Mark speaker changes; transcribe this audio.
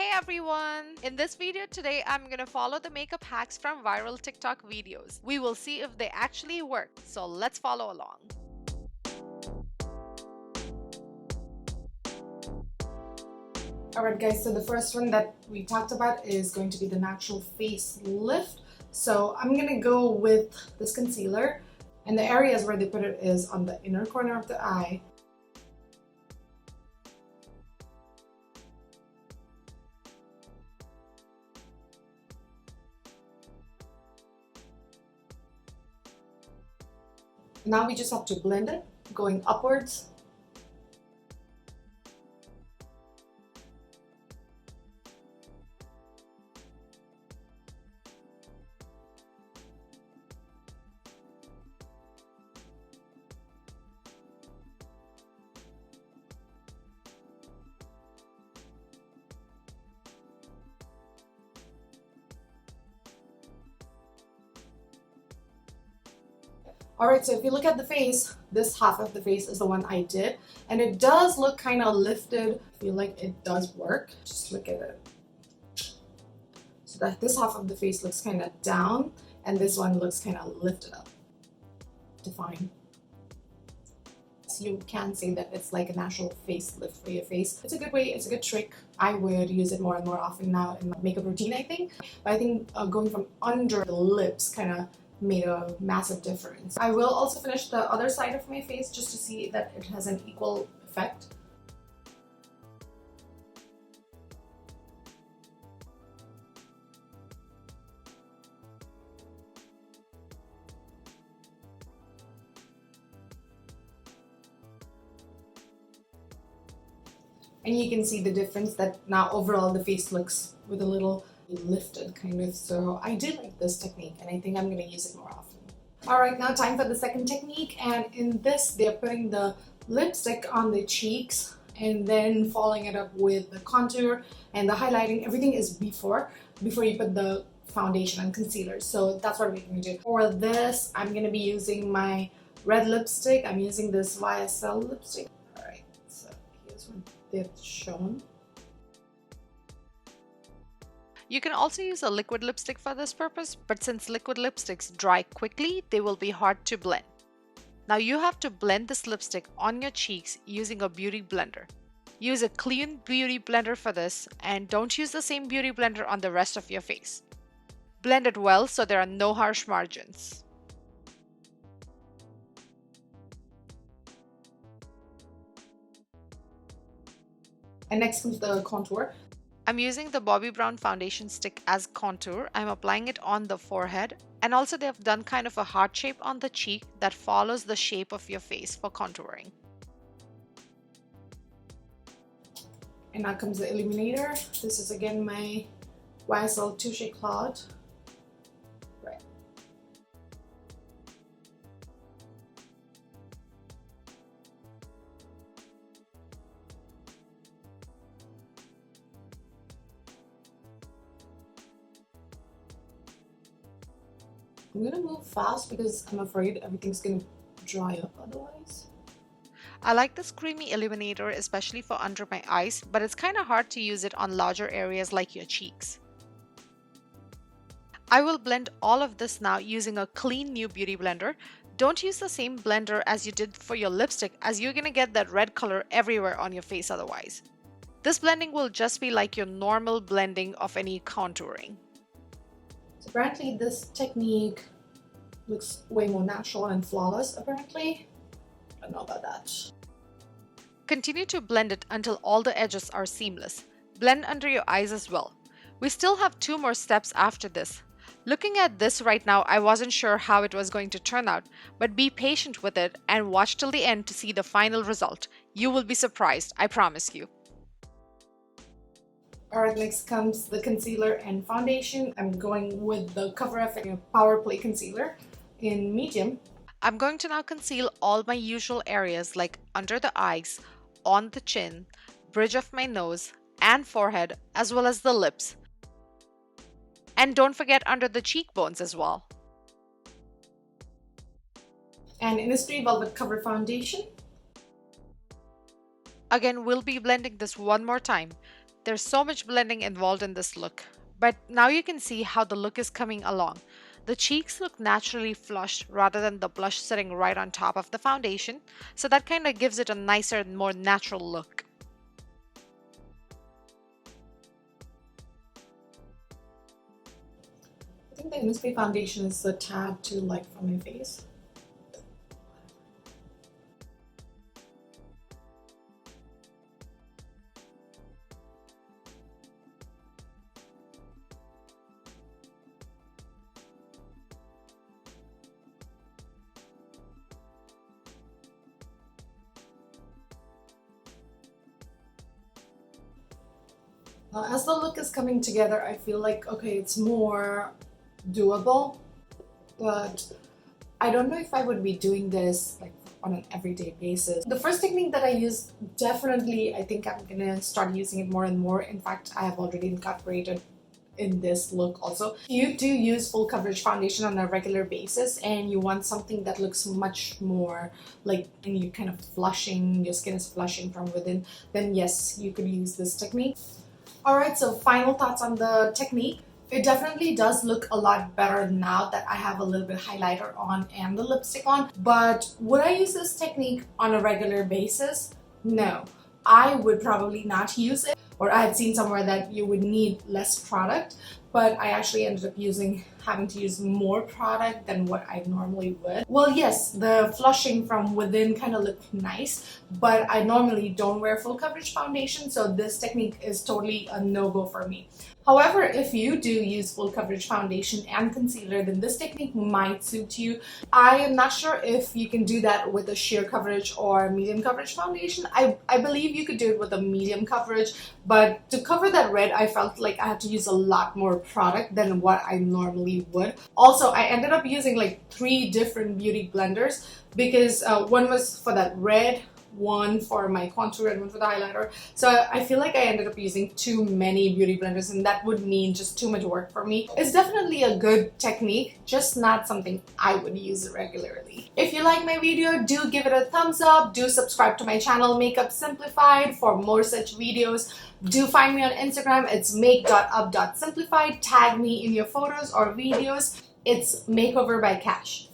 Speaker 1: Hey everyone! In this video today, I'm gonna follow the makeup hacks from viral TikTok videos. We will see if they actually work, so let's follow along.
Speaker 2: Alright guys, so the first one that we talked about is going to be the natural face lift. So I'm gonna go with this concealer, and the areas where they put it is on the inner corner of the eye. Now we just have to blend it, going upwards. Alright, so if you look at the face, this half of the face is the one I did, and it does look kind of lifted. I feel like it does work. Just look at it. So that this half of the face looks kind of down, and this one looks kind of lifted up, defined. So you can say that it's like a natural facelift for your face. It's a good way, it's a good trick. I would use it more and more often now in my makeup routine, I think. But I think going from under the lips kind of made a massive difference. I will also finish the other side of my face just to see that it has an equal effect. And you can see the difference that now overall the face looks with a little lifted kind of. So I did like this technique, and I think I'm going to use it more often. Alright, now time for the second technique, and in this they're putting the lipstick on the cheeks and then following it up with the contour and the highlighting. Everything is before you put the foundation and concealer. So that's what we're going to do. For this, I'm going to be using my red lipstick. I'm using this YSL lipstick. Alright, so here's what they've shown.
Speaker 1: You can also use a liquid lipstick for this purpose, but since liquid lipsticks dry quickly, they will be hard to blend. Now you have to blend this lipstick on your cheeks using a beauty blender. Use a clean beauty blender for this, and don't use the same beauty blender on the rest of your face. Blend it well so there are no harsh margins.
Speaker 2: And next comes the contour.
Speaker 1: I'm using the Bobbi Brown foundation stick as contour. I'm applying it on the forehead, and also they have done kind of a heart shape on the cheek that follows the shape of your face for contouring.
Speaker 2: And now comes the illuminator. This is again my YSL Touche Cloud. Right. I'm gonna move fast because I'm afraid everything's gonna dry up otherwise.
Speaker 1: I like this creamy illuminator especially for under my eyes, but it's kind of hard to use it on larger areas like your cheeks. I will blend all of this now using a clean new beauty blender. Don't use the same blender as you did for your lipstick, as you're gonna get that red color everywhere on your face otherwise. This blending will just be like your normal blending of any contouring.
Speaker 2: So apparently this technique looks way more natural and flawless apparently. I don't know about that.
Speaker 1: Continue to blend it until all the edges are seamless. Blend under your eyes as well. We still have 2 more steps after this. Looking at this right now, I wasn't sure how it was going to turn out, but be patient with it and watch till the end to see the final result. You will be surprised, I promise you.
Speaker 2: Alright, next comes the concealer and foundation. I'm going with the Cover FX Power Play Concealer in medium.
Speaker 1: I'm going to now conceal all my usual areas like under the eyes, on the chin, bridge of my nose, and forehead, as well as the lips. And don't forget under the cheekbones as well.
Speaker 2: And Innisfree Velvet Cover Foundation.
Speaker 1: Again, we'll be blending this one more time. There's so much blending involved in this look, but now you can see how the look is coming along. The cheeks look naturally flushed rather than the blush sitting right on top of the foundation, so that kind of gives it a nicer and more natural look.
Speaker 2: I think the Innisfree foundation is a tad too light for my face. As the look is coming together, I feel like, okay, it's more doable, but I don't know if I would be doing this like on an everyday basis. The first technique that I use, definitely, I think I'm gonna start using it more and more. In fact, I have already incorporated in this look also. You do use full coverage foundation on a regular basis and you want something that looks much more like, and you kind of flushing, your skin is flushing from within, then yes, you could use this technique. Alright, so final thoughts on the technique. It definitely does look a lot better now that I have a little bit highlighter on and the lipstick on. But would I use this technique on a regular basis? No, I would probably not use it. Or I had seen somewhere that you would need less product, but I actually ended up having to use more product than what I normally would. Well, yes, the flushing from within kind of looked nice, but I normally don't wear full coverage foundation, so this technique is totally a no-go for me. However, if you do use full coverage foundation and concealer, then this technique might suit you. I am not sure if you can do that with a sheer coverage or medium coverage foundation. I believe you could do it with a medium coverage, but to cover that red, I felt like I had to use a lot more product than what I normally would. Also, I ended up using like 3 different beauty blenders because one was for that red, one for my contour and one for the highlighter. So I feel like I ended up using too many beauty blenders and that would mean just too much work for me. It's definitely a good technique, just not something I would use regularly. If you like my video, do give it a thumbs up. Do subscribe to my channel, Makeup Simplified, for more such videos. Do find me on Instagram. It's make.up.simplified. Tag me in your photos or videos. It's Makeover by Cash.